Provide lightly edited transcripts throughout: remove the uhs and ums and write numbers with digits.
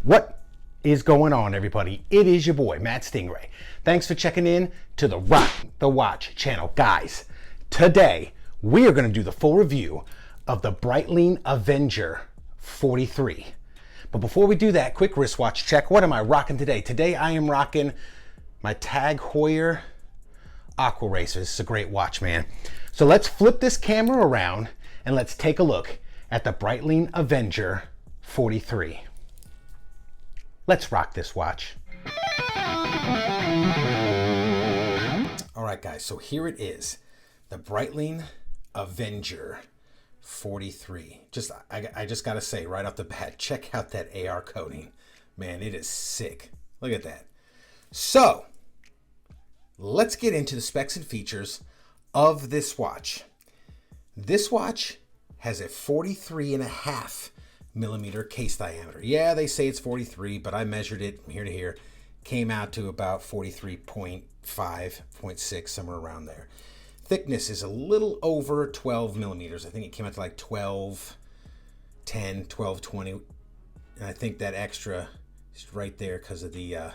What is going on, everybody? It is your boy, Matt Stingray. Thanks for checking in to the Rock the Watch channel. Guys, today we are going to do the full review of the Breitling Avenger 43. But before we do that, quick wristwatch check. What am I rocking today? Today I am rocking my Tag Heuer Aqua Racer. This is a great watch, man. So let's flip this camera around and let's take a look at the Breitling Avenger 43. Let's rock this watch. All right, guys, so here it is, the Breitling Avenger 43. I just gotta say right off the bat, check out that AR coating. Man, it is sick. Look at that. So, let's get into the specs and features of this watch. This watch has a 43.5 millimeter case diameter. Yeah, they say it's 43, but I measured it from here to here. Came out to about 43.5, 0.6, somewhere around there. Thickness is a little over 12 millimeters. I think it came out to like 12.10, 12.20. And I think that extra is right there because of the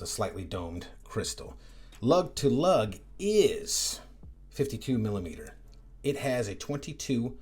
slightly domed crystal. Lug to lug is 52 millimeter. It has a 22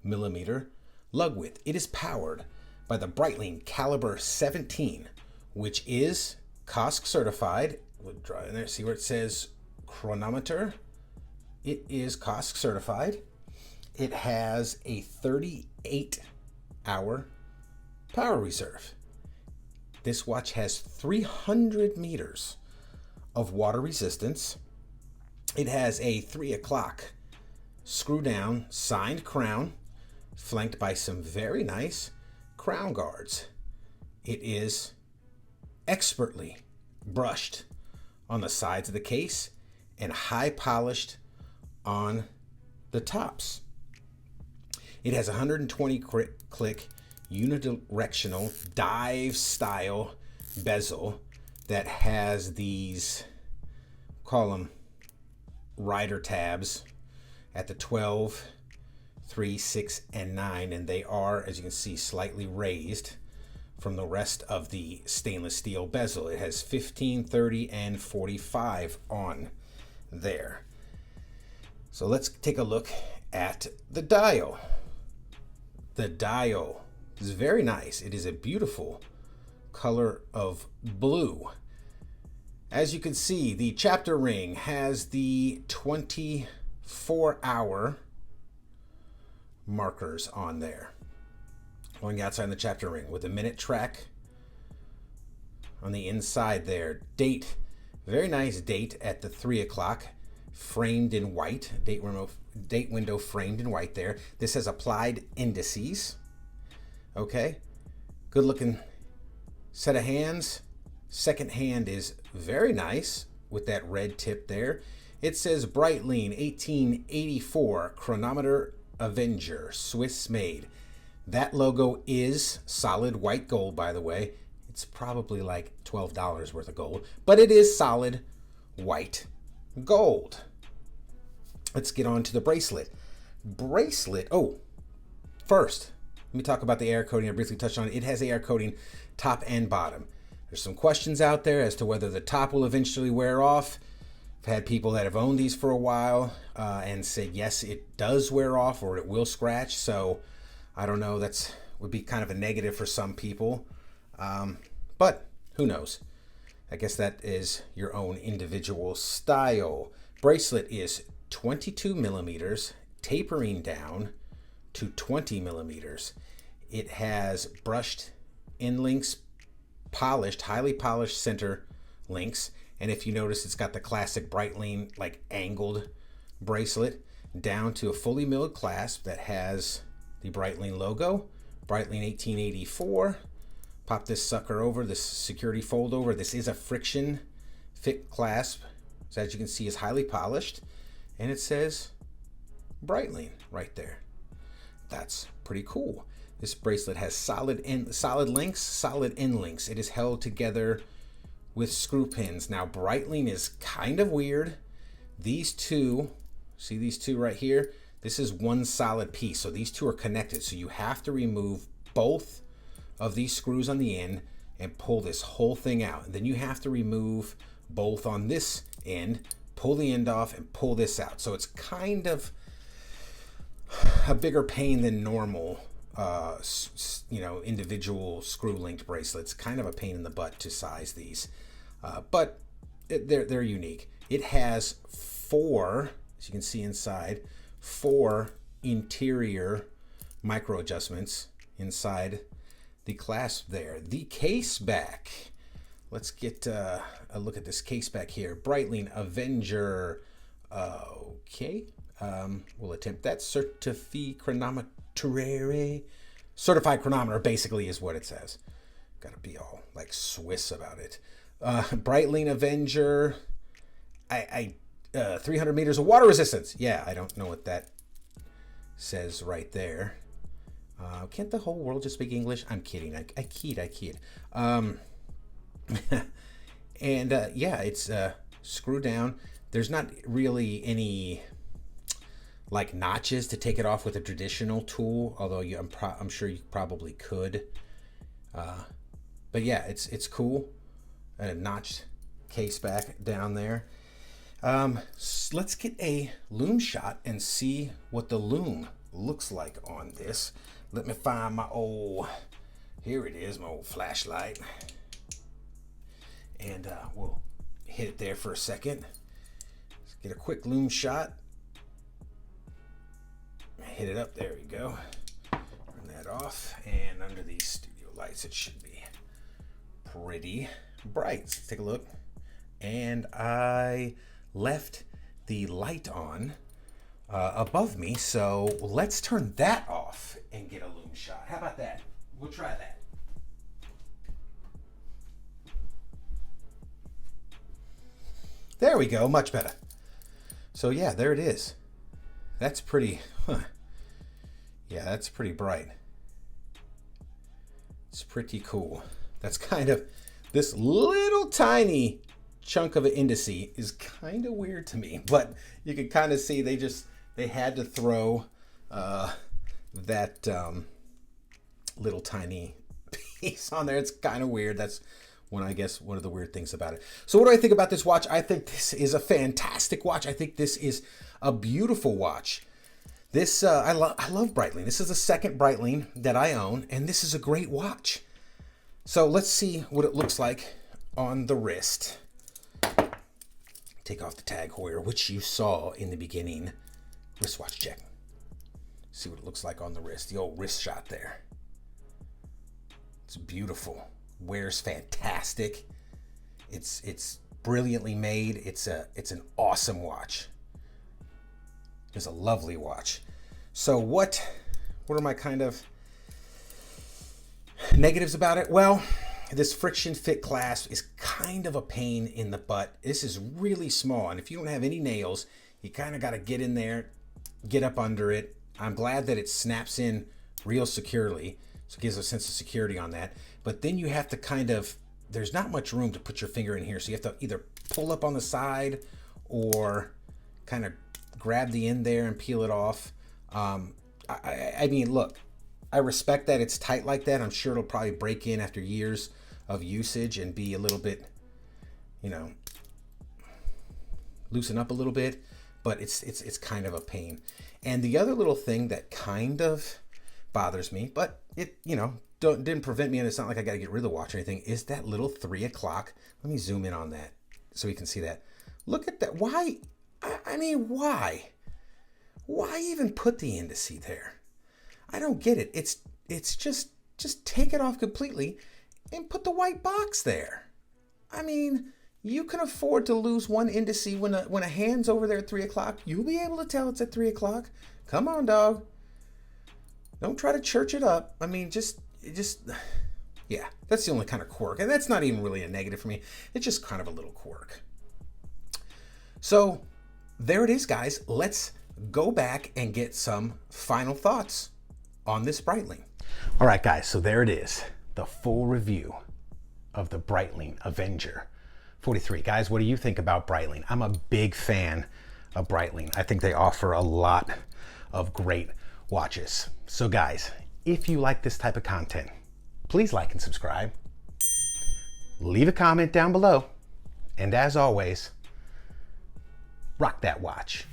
millimeter lug width. It is powered by the Breitling Caliber 17, which is COSC certified. We'll draw in there, see where it says chronometer. It is COSC certified. It has a 38-hour power reserve. This watch has 300 meters of water resistance. It has a 3 o'clock screw down signed crown, flanked by some very nice crown guards. It is expertly brushed on the sides of the case and high polished on the tops. It has 120 click unidirectional dive style bezel that has these, call them rider tabs at the 12, 3, 6, and 9, and they are, as you can see, slightly raised from the rest of the stainless steel bezel. It has 15, 30, and 45 on there. So let's take a look at the dial. The dial is very nice. It is a beautiful color of blue. As you can see, the chapter ring has the 24-hour markers on there. Going outside the chapter ring with a minute track on the inside there. Date, very nice date at the 3 o'clock, framed in white. Date window framed in white there. This has applied indices. Okay, good looking set of hands. Second hand is very nice with that red tip there. It says Breitling 1884 Chronometer Avenger, Swiss made. That logo is solid white gold, by the way. It's probably like $12 worth of gold, but it is solid white gold. Let's get on to the bracelet. Oh, first, let me talk about the air coating. I briefly touched on it. It has air coating top and bottom. There's some questions out there as to whether the top will eventually wear off. I've had people that have owned these for a while and said, yes, it does wear off or it will scratch. So I don't know, would be kind of a negative for some people. But who knows? I guess that is your own individual style. Bracelet is 22 millimeters, tapering down to 20 millimeters. It has brushed in links, polished, highly polished center links. And if you notice, it's got the classic Breitling like angled bracelet down to a fully milled clasp that has the Breitling logo, Breitling 1884. Pop this sucker over, this security fold over. This is a friction fit clasp. So as you can see, is highly polished. And it says Breitling right there. That's pretty cool. This bracelet has solid links, solid end links. It is held together with screw pins. Now Breitling is kind of weird. These two, see these two right here? This is one solid piece. So these two are connected. So you have to remove both of these screws on the end and pull this whole thing out. And then you have to remove both on this end, pull the end off and pull this out. So it's kind of a bigger pain than normal, individual screw linked bracelets. Kind of a pain in the butt to size these, but they're unique. It has 4, as you can see inside, 4 interior micro adjustments inside the clasp there. The case back. Let's get a look at this case back here. Breitling Avenger. Okay. We'll attempt that. Certified chronometer basically is what it says. Gotta be all like Swiss about it. Breitling Avenger. 300 meters of water resistance. Yeah, I don't know what that says right there. Can't the whole world just speak English? I'm kidding. I kid. Yeah, it's screw down. There's not really any like notches to take it off with a traditional tool, although I'm sure you probably could. But yeah, it's cool. And a notched case back down there. Let's get a loom shot and see what the loom looks like on this. Let me find my here it is, my old flashlight. And we'll hit it there for a second. Let's get a quick loom shot. Hit it up, there we go. Turn that off, and under these studio lights it should be pretty bright. Let's take a look. And I left the light on above me, so let's turn that off and get a loom shot. How about that? We'll try that. There we go, much better. So yeah, there it is. That's pretty, yeah, that's pretty bright. It's pretty cool. That's kind of, this little tiny chunk of an indice is kind of weird to me, but you can kind of see they had to throw that little tiny piece on there. It's kind of weird. That's one of the weird things about it. So what do I think about this watch? I think this is a fantastic watch. I think this is a beautiful watch. This I love Breitling. This is the second Breitling that I own, and this is a great watch. So let's see what it looks like on the wrist. Take off the tag Hoyer, which you saw in the beginning. Wristwatch check. See what it looks like on the wrist. The old wrist shot there. It's beautiful. Wears fantastic. It's brilliantly made. It's an awesome watch. It's a lovely watch. So what are my kind of negatives about it? Well, this friction fit clasp is kind of a pain in the butt. This is really small, and if you don't have any nails, you kind of got to get in there, get up under it. I'm glad that it snaps in real securely, so it gives a sense of security on that. But then you have to kind of, there's not much room to put your finger in here, so you have to either pull up on the side or kind of grab the end there and peel it off. I mean, look, I respect that it's tight like that. I'm sure it'll probably break in after years of usage and be a little bit, loosen up a little bit, but it's kind of a pain. And the other little thing that kind of bothers me, but it, didn't prevent me, and it's not like I got to get rid of the watch or anything, is that little 3 o'clock. Let me zoom in on that so you can see that. Look at that. Why? I mean, why? Why even put the indice there? I don't get it. It's just take it off completely and put the white box there. I mean, you can afford to lose one indice when a hand's over there at 3 o'clock. You'll be able to tell it's at 3 o'clock. Come on, dog. Don't try to church it up. I mean, yeah, that's the only kind of quirk. And that's not even really a negative for me. It's just kind of a little quirk. So there it is, guys. Let's go back and get some final thoughts on this Breitling. All right, guys, so there it is. The full review of the Breitling Avenger 43. Guys, what do you think about Breitling? I'm a big fan of Breitling. I think they offer a lot of great watches. So guys, if you like this type of content, please like and subscribe. Leave a comment down below. And as always, rock that watch.